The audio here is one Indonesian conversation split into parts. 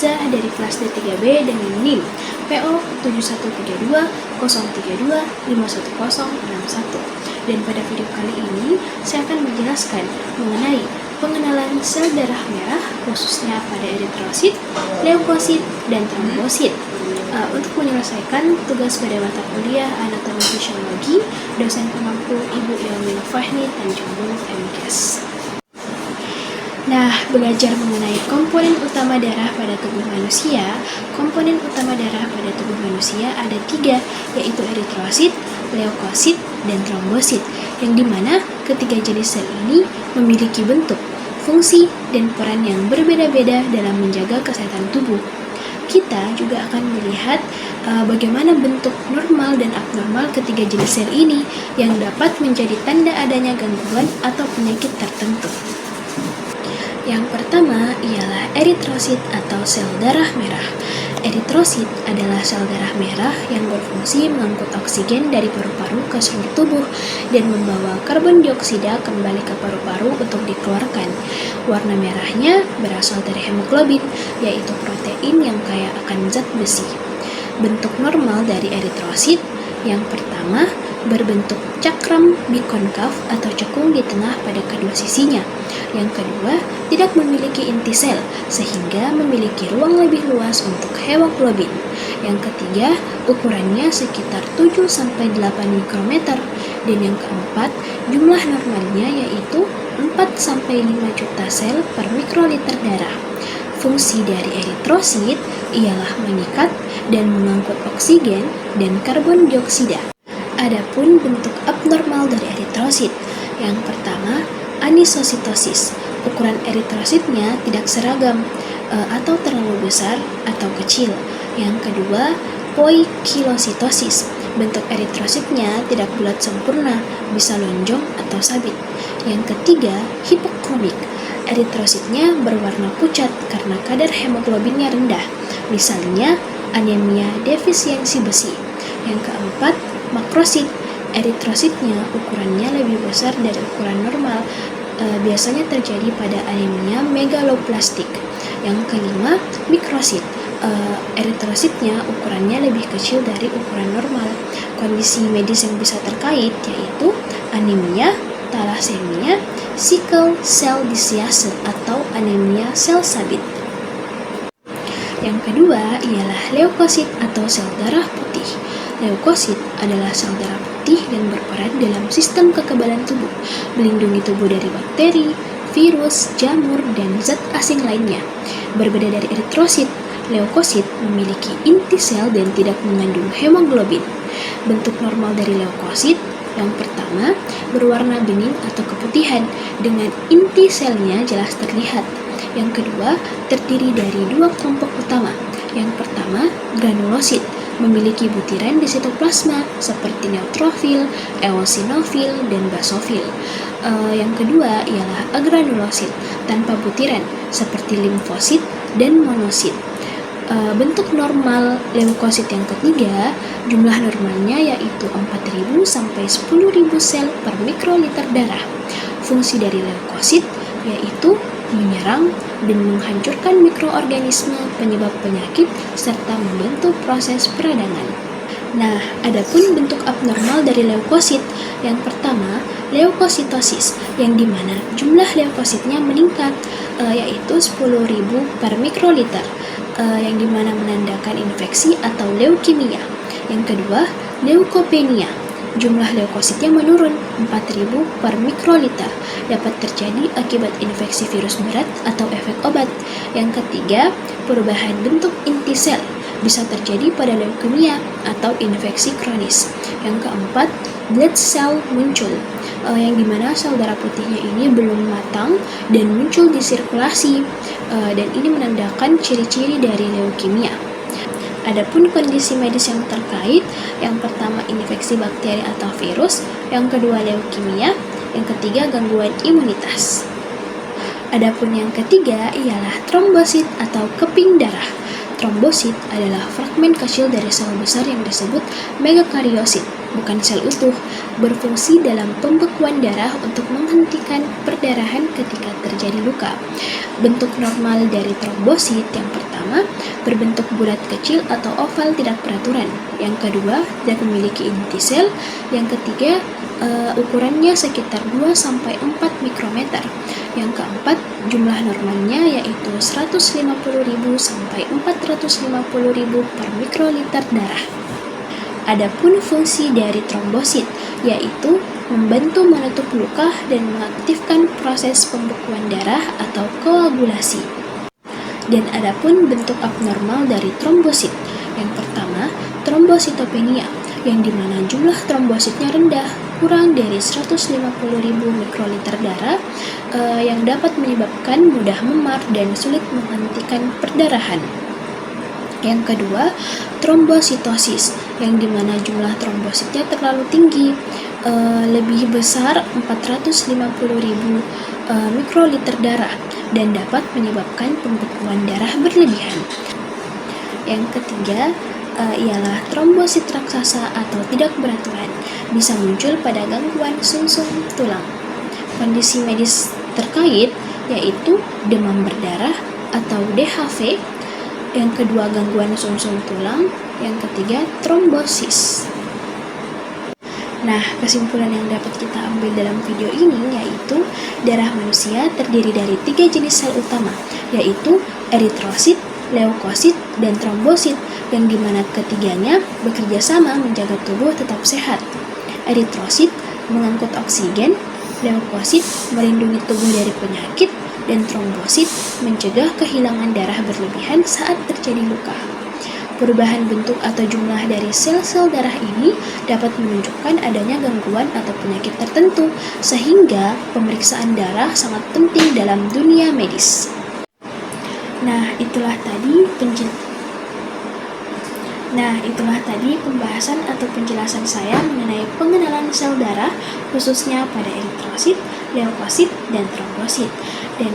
Hamzah dari kelas D3B dengan NIM PO 7132-032-51061. Dan pada video kali ini, saya akan menjelaskan mengenai pengenalan sel darah merah khususnya pada eritrosit, leukosit, dan trombosit. Untuk menyelesaikan tugas pada mata kuliah anatomi fisiologi, dosen pemangku Ibu Yelmin Fahmi Tanjung MKes. Nah, belajar mengenai komponen utama darah pada tubuh manusia. Komponen utama darah pada tubuh manusia ada 3, yaitu eritrosit, leukosit, dan trombosit, yang dimana ketiga jenis sel ini memiliki bentuk, fungsi, dan peran yang berbeda-beda dalam menjaga kesehatan tubuh. Kita juga akan melihat bagaimana bentuk normal dan abnormal ketiga jenis sel ini yang dapat menjadi tanda adanya gangguan atau penyakit tertentu. Yang pertama ialah eritrosit atau sel darah merah. Eritrosit adalah sel darah merah yang berfungsi mengangkut oksigen dari paru-paru ke seluruh tubuh dan membawa karbon dioksida kembali ke paru-paru untuk dikeluarkan. Warna merahnya berasal dari hemoglobin, yaitu protein yang kaya akan zat besi. Bentuk normal dari eritrosit yang pertama berbentuk cakram bikonkav atau cekung di tengah pada kedua sisinya. Yang kedua, tidak memiliki inti sel sehingga memiliki ruang lebih luas untuk hemoglobin. Yang ketiga, ukurannya sekitar 7-8 mikrometer. Dan yang keempat, jumlah normalnya yaitu 4-5 juta sel per mikroliter darah. Fungsi dari eritrosit ialah mengikat dan mengangkut oksigen dan karbon dioksida. Adapun bentuk abnormal dari eritrosit, yang pertama anisositosis. Ukuran eritrositnya tidak seragam atau terlalu besar atau kecil. Yang kedua poikilositosis. Bentuk eritrositnya tidak bulat sempurna, bisa lonjong atau sabit. Yang ketiga hipokromik. Eritrositnya berwarna pucat karena kadar hemoglobinnya rendah, misalnya anemia defisiensi besi. Yang keempat makrosit. Eritrositnya ukurannya lebih besar dari ukuran normal, biasanya terjadi pada anemia megaloplastik. Yang kelima mikrosit. Eritrositnya ukurannya lebih kecil dari ukuran normal. Kondisi medis yang bisa terkait yaitu anemia, thalassemia, sickle cell disease atau anemia sel sabit. Yang kedua ialah leukosit atau sel darah putih. Leukosit adalah sel darah putih dan berperan dalam sistem kekebalan tubuh, melindungi tubuh dari bakteri, virus, jamur, dan zat asing lainnya. Berbeda dari eritrosit, leukosit memiliki inti sel dan tidak mengandung hemoglobin. Bentuk normal dari leukosit yang pertama berwarna bening atau keputihan dengan inti selnya jelas terlihat. Yang kedua terdiri dari 2 kelompok utama. Yang pertama granulosit, memiliki butiran di sitoplasma seperti neutrofil, eosinofil, dan basofil. Yang kedua ialah agranulosit tanpa butiran seperti limfosit dan monosit. Bentuk normal leukosit yang ketiga, jumlah normalnya yaitu 4.000 sampai 10.000 sel per mikroliter darah. Fungsi dari leukosit yaitu menyerang dan menghancurkan mikroorganisme penyebab penyakit serta membantu proses peradangan. Nah, adapun bentuk abnormal dari leukosit, yang pertama leukositosis, yang dimana jumlah leukositnya meningkat yaitu 10.000 per mikroliter, yang dimana menandakan infeksi atau leukemia. Yang kedua leukopenia, jumlah leukositnya menurun 4.000 per mikroliter, dapat terjadi akibat infeksi virus berat atau efek obat. Yang ketiga perubahan bentuk inti sel, bisa terjadi pada leukemia atau infeksi kronis. Yang keempat blood cell muncul, yang dimana sel darah putihnya ini belum matang dan muncul di sirkulasi, dan ini menandakan ciri-ciri dari leukemia. Adapun kondisi medis yang terkait, yang pertama infeksi bakteri atau virus, yang kedua leukemia, yang ketiga gangguan imunitas. Adapun yang ketiga ialah trombosit atau keping darah. trombosit adalah fragmen kecil dari sel besar yang disebut megakariosit, bukan sel utuh, berfungsi dalam pembekuan darah untuk menghentikan perdarahan ketika terjadi luka. Bentuk normal dari trombosit yang pertama, berbentuk bulat kecil atau oval tidak beraturan. Yang kedua, tidak memiliki inti sel. Yang ketiga, ukurannya sekitar 2-4 mikrometer. Yang keempat, jumlah normalnya yaitu 150.000 sampai 450.000 per mikroliter darah. Adapun fungsi dari trombosit yaitu membantu menutup luka dan mengaktifkan proses pembekuan darah atau koagulasi. Dan adapun bentuk abnormal dari trombosit, yang pertama, trombositopenia, yang dimana jumlah trombositnya rendah, kurang dari 150.000 mikroliter darah, yang dapat menyebabkan mudah memar dan sulit menghentikan perdarahan. Yang kedua, trombositosis, yang dimana jumlah trombositnya terlalu tinggi, lebih besar 450.000 mikroliter darah dan dapat menyebabkan pembekuan darah berlebihan. Yang ketiga, ialah trombosit raksasa atau tidak beraturan, bisa muncul pada gangguan sumsum tulang. Kondisi medis terkait yaitu demam berdarah atau DHV, yang kedua gangguan sumsum tulang, yang ketiga trombosis. Nah, kesimpulan yang dapat kita ambil dalam video ini yaitu darah manusia terdiri dari 3 jenis sel utama, yaitu eritrosit, leukosit, dan trombosit, yang dimana ketiganya bekerja sama menjaga tubuh tetap sehat. Eritrosit mengangkut oksigen, leukosit melindungi tubuh dari penyakit, dan trombosit mencegah kehilangan darah berlebihan saat terjadi luka. Perubahan bentuk atau jumlah dari sel-sel darah ini dapat menunjukkan adanya gangguan atau penyakit tertentu, sehingga pemeriksaan darah sangat penting dalam dunia medis. Nah, itulah tadi pembahasan atau penjelasan saya mengenai pengenalan sel darah, khususnya pada eritrosit, leukosit, dan trombosit. Dan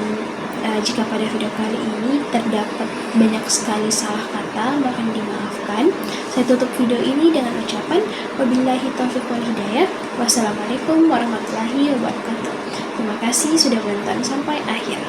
jika pada video kali ini terdapat banyak sekali salah kata, mohon dimaafkan. Saya tutup video ini dengan ucapan wabillahi taufiq wal hidayah. Wassalamualaikum warahmatullahi wabarakatuh. Terima kasih sudah menonton sampai akhir.